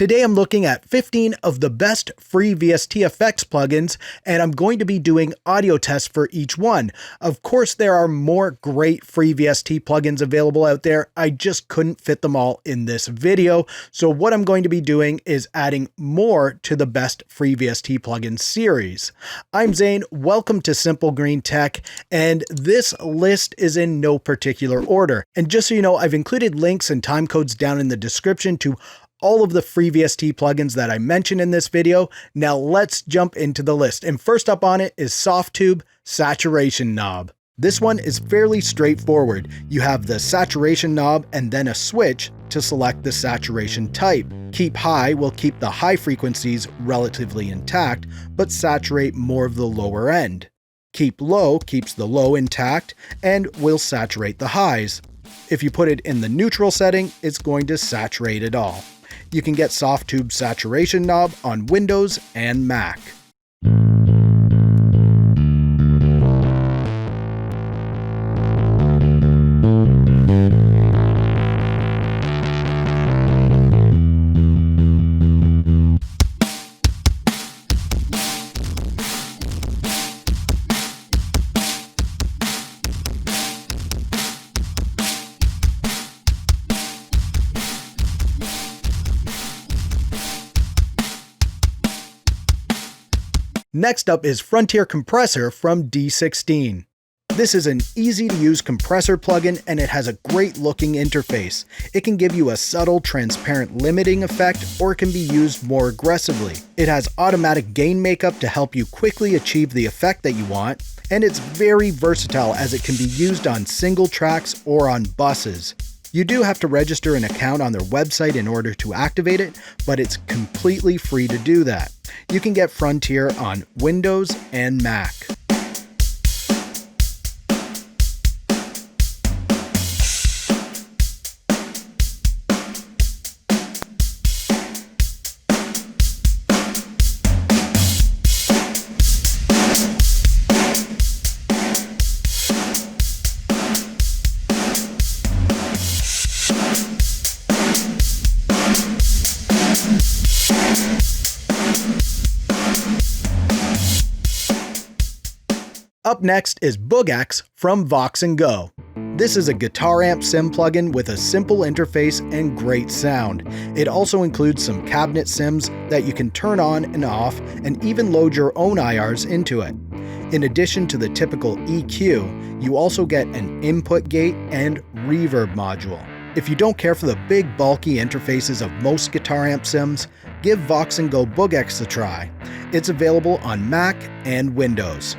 Today I'm looking at 15 of the best free VST effects plugins, and I'm going to be doing audio tests for each one. Of course, there are more great free VST plugins available out there. I just couldn't fit them all in this video. So what I'm going to be doing is adding more to the best free VST plugins series. I'm Zane, welcome to Simple Green Tech, and this list is in no particular order. And just so you know, I've included links and time codes down in the description to all of the free VST plugins that I mentioned in this video. Now let's jump into the list. And first up on it is Softube Saturation Knob. This one is fairly straightforward. You have the saturation knob and then a switch to select the saturation type. Keep high will keep the high frequencies relatively intact, but saturate more of the lower end. Keep low keeps the low intact and will saturate the highs. If you put it in the neutral setting, it's going to saturate it all. You can get Softube Saturation Knob on Windows and Mac. Next up is Frontier Compressor from D16. This is an easy to use compressor plugin and it has a great looking interface. It can give you a subtle transparent limiting effect or it can be used more aggressively. It has automatic gain makeup to help you quickly achieve the effect that you want, and it's very versatile as it can be used on single tracks or on buses. You do have to register an account on their website in order to activate it, but it's completely free to do that. You can get Frontier on Windows and Mac. Up next is Boogex from Voxengo. This is a guitar amp sim plugin with a simple interface and great sound. It also includes some cabinet sims that you can turn on and off and even load your own IRs into it. In addition to the typical EQ, you also get an input gate and reverb module. If you don't care for the big bulky interfaces of most guitar amp sims, give Voxengo Boogex a try. It's available on Mac and Windows.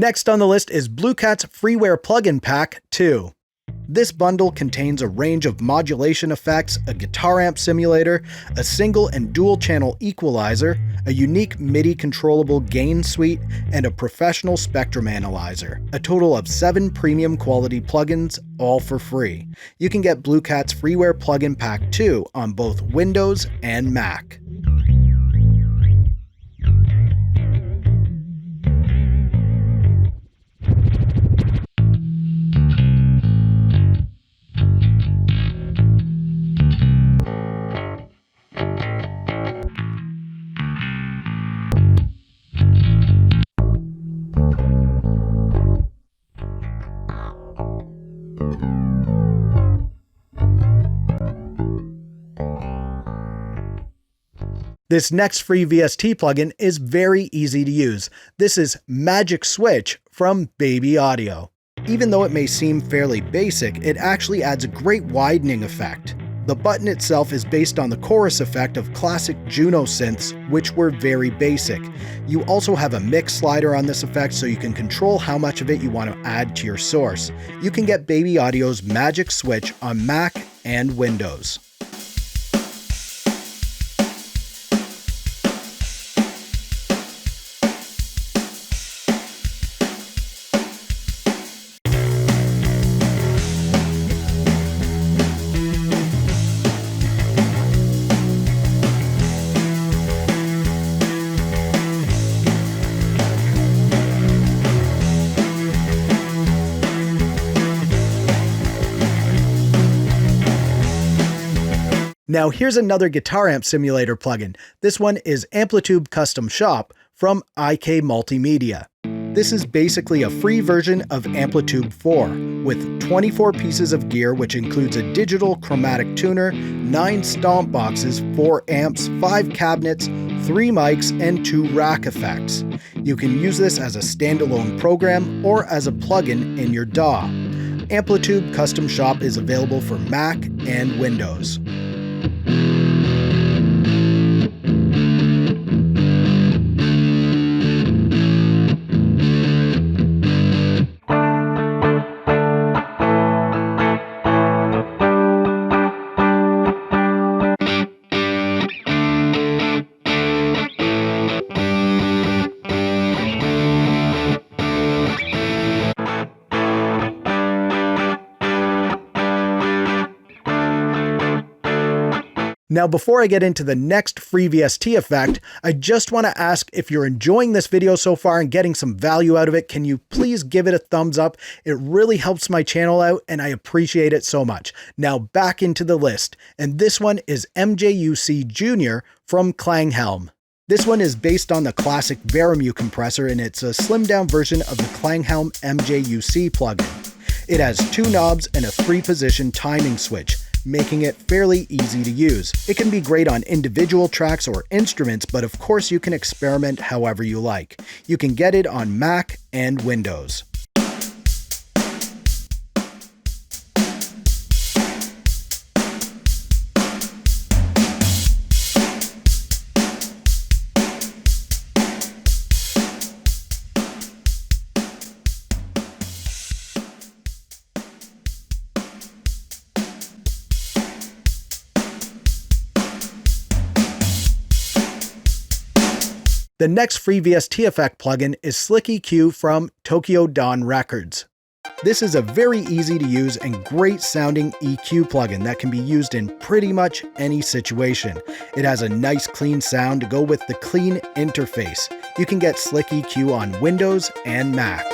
Next on the list is Bluecat's Freeware Plugin Pack 2. This bundle contains a range of modulation effects, a guitar amp simulator, a single and dual channel equalizer, a unique MIDI controllable gain suite, and a professional spectrum analyzer. A total of 7 premium quality plugins, all for free. You can get Bluecat's Freeware Plugin Pack 2 on both Windows and Mac. This next free VST plugin is very easy to use. This is Magic Switch from Baby Audio. Even though it may seem fairly basic, it actually adds a great widening effect. The button itself is based on the chorus effect of classic Juno synths, which were very basic. You also have a mix slider on this effect so you can control how much of it you want to add to your source. You can get Baby Audio's Magic Switch on Mac and Windows. Now here's another guitar amp simulator plugin. This one is Amplitube Custom Shop from IK Multimedia. This is basically a free version of Amplitube 4 with 24 pieces of gear, which includes a digital chromatic tuner, 9 stomp boxes, 4 amps, 5 cabinets, 3 mics, and 2 rack effects. You can use this as a standalone program or as a plugin in your DAW. Amplitube Custom Shop is available for Mac and Windows. Now, before I get into the next free VST effect, I just want to ask if you're enjoying this video so far and getting some value out of it, can you please give it a thumbs up? It really helps my channel out and I appreciate it so much. Now back into the list, and this one is MJUC Jr. from Klanghelm. This one is based on the classic Reverb compressor, and it's a slimmed down version of the Klanghelm MJUC plugin. It has 2 knobs and a 3-position timing switch, making it fairly easy to use. It can be great on individual tracks or instruments, but of course you can experiment however you like. You can get it on Mac and Windows. The next free VST effect plugin is Slick EQ from Tokyo Dawn Records. This is a very easy to use and great sounding EQ plugin that can be used in pretty much any situation. It has a nice clean sound to go with the clean interface. You can get Slick EQ on Windows and Mac.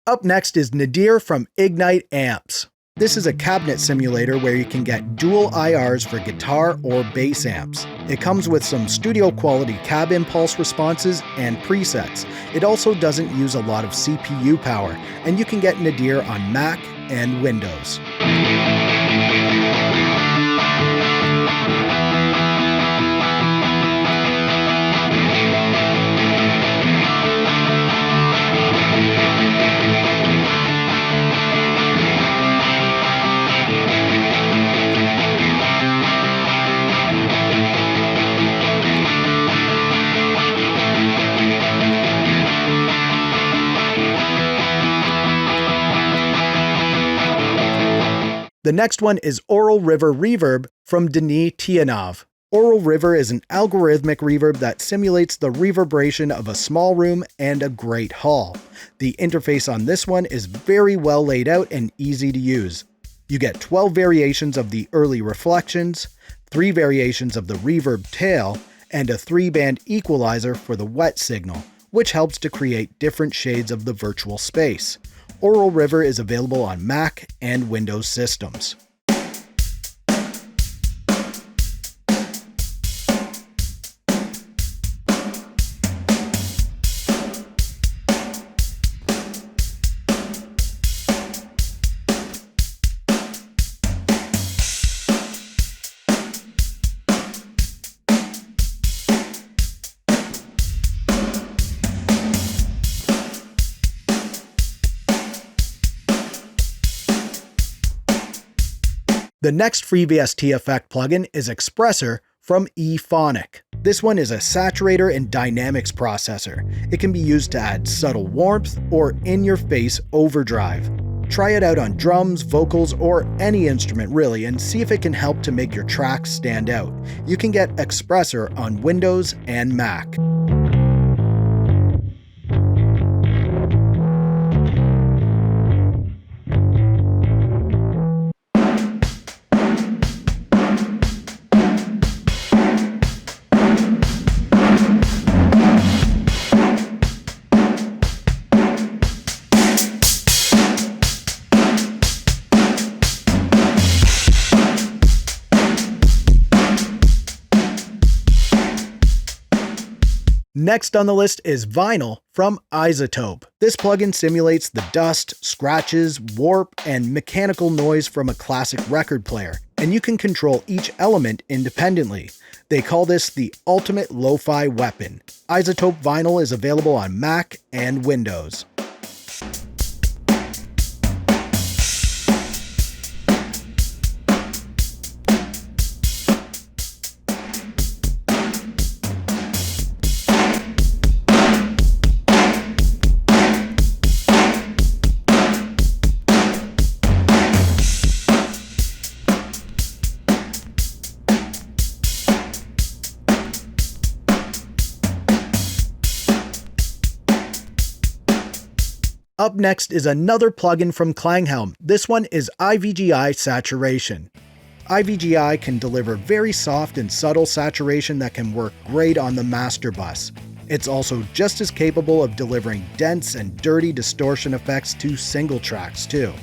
Up next is NadIR from Ignite Amps. This is a cabinet simulator where you can get dual IRs for guitar or bass amps. It comes with some studio quality cab impulse responses and presets. It also doesn't use a lot of CPU power, and you can get NadIR on Mac and Windows. The next one is Oril River Reverb from Denis Tianov. Oril River is an algorithmic reverb that simulates the reverberation of a small room and a great hall. The interface on this one is very well laid out and easy to use. You get 12 variations of the early reflections, 3 variations of the reverb tail, and a 3-band equalizer for the wet signal, which helps to create different shades of the virtual space. Oril River is available on Mac and Windows systems. The next free VST effect plugin is XPressor from E-Phonic. This one is a saturator and dynamics processor. It can be used to add subtle warmth or in-your-face overdrive. Try it out on drums, vocals, or any instrument really, and see if it can help to make your tracks stand out. You can get XPressor on Windows and Mac. Next on the list is Vinyl from iZotope. This plugin simulates the dust, scratches, warp, and mechanical noise from a classic record player, and you can control each element independently. They call this the ultimate lo-fi weapon. iZotope Vinyl is available on Mac and Windows. Up next is another plugin from Klanghelm. This one is IVGI Saturation. IVGI can deliver very soft and subtle saturation that can work great on the master bus. It's also just as capable of delivering dense and dirty distortion effects to single tracks too.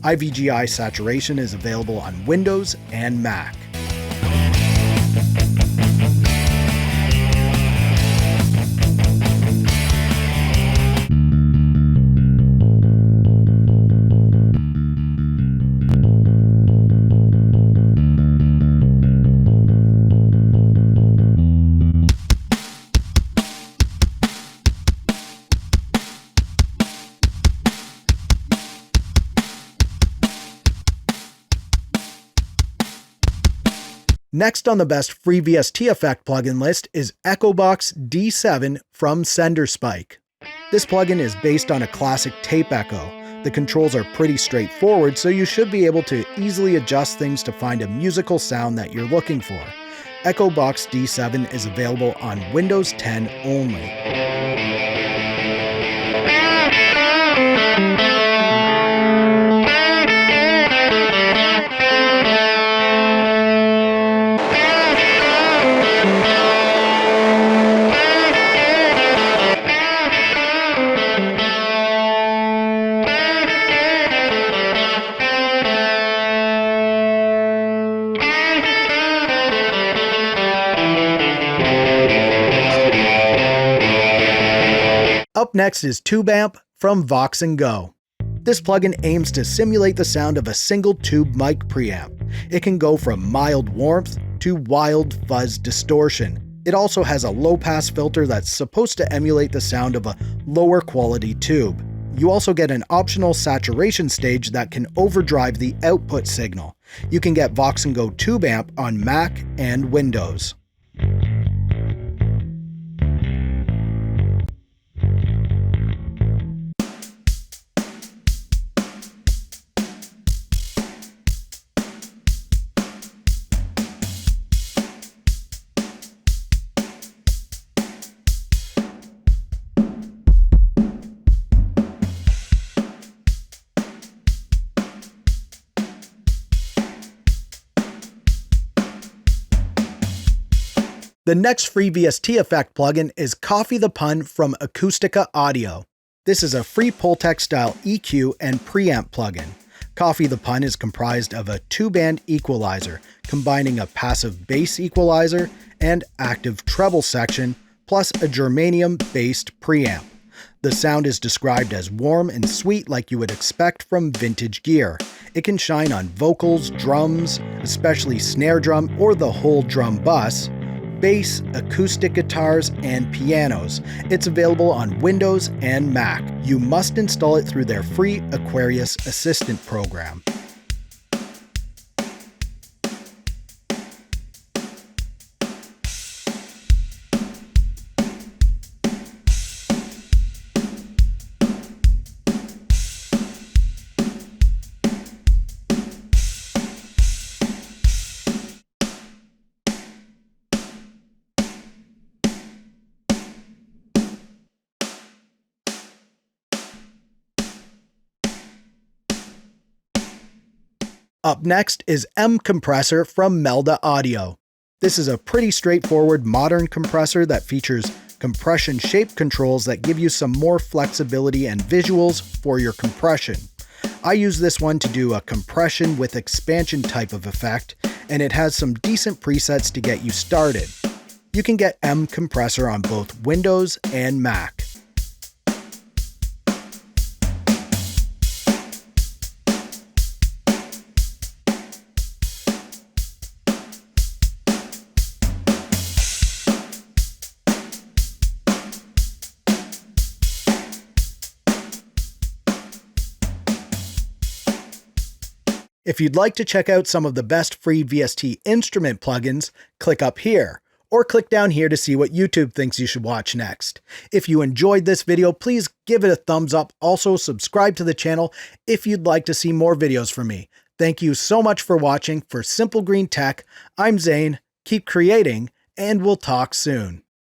IVGI Saturation is available on Windows and Mac. Next on the best free VST effect plugin list is Echobox D7 from Senderspike. This plugin is based on a classic tape echo. The controls are pretty straightforward, so you should be able to easily adjust things to find a musical sound that you're looking for. Echobox D7 is available on Windows 10 only. Up next is Tube Amp from Voxengo. This plugin aims to simulate the sound of a single tube mic preamp. It can go from mild warmth to wild fuzz distortion. It also has a low-pass filter that's supposed to emulate the sound of a lower quality tube. You also get an optional saturation stage that can overdrive the output signal. You can get Voxengo Tube Amp on Mac and Windows. The next free VST effect plugin is Coffee the Pun from Acoustica Audio. This is a free Pultec style EQ and preamp plugin. Coffee the Pun is comprised of a two-band equalizer, combining a passive bass equalizer and active treble section, plus a germanium-based preamp. The sound is described as warm and sweet like you would expect from vintage gear. It can shine on vocals, drums, especially snare drum or the whole drum bus, bass, acoustic guitars, and pianos. It's available on Windows and Mac. You must install it through their free Aquarius Assistant program. Up next is MCompressor from Melda Audio. This is a pretty straightforward modern compressor that features compression shape controls that give you some more flexibility and visuals for your compression. I use this one to do a compression with expansion type of effect, and it has some decent presets to get you started. You can get MCompressor on both Windows and Mac. If you'd like to check out some of the best free VST instrument plugins, click up here, or click down here to see what YouTube thinks you should watch next. If you enjoyed this video, please give it a thumbs up. Also, subscribe to the channel if you'd like to see more videos from me. Thank you so much for watching. For Simple Green Tech, I'm Zane. Keep creating, and we'll talk soon.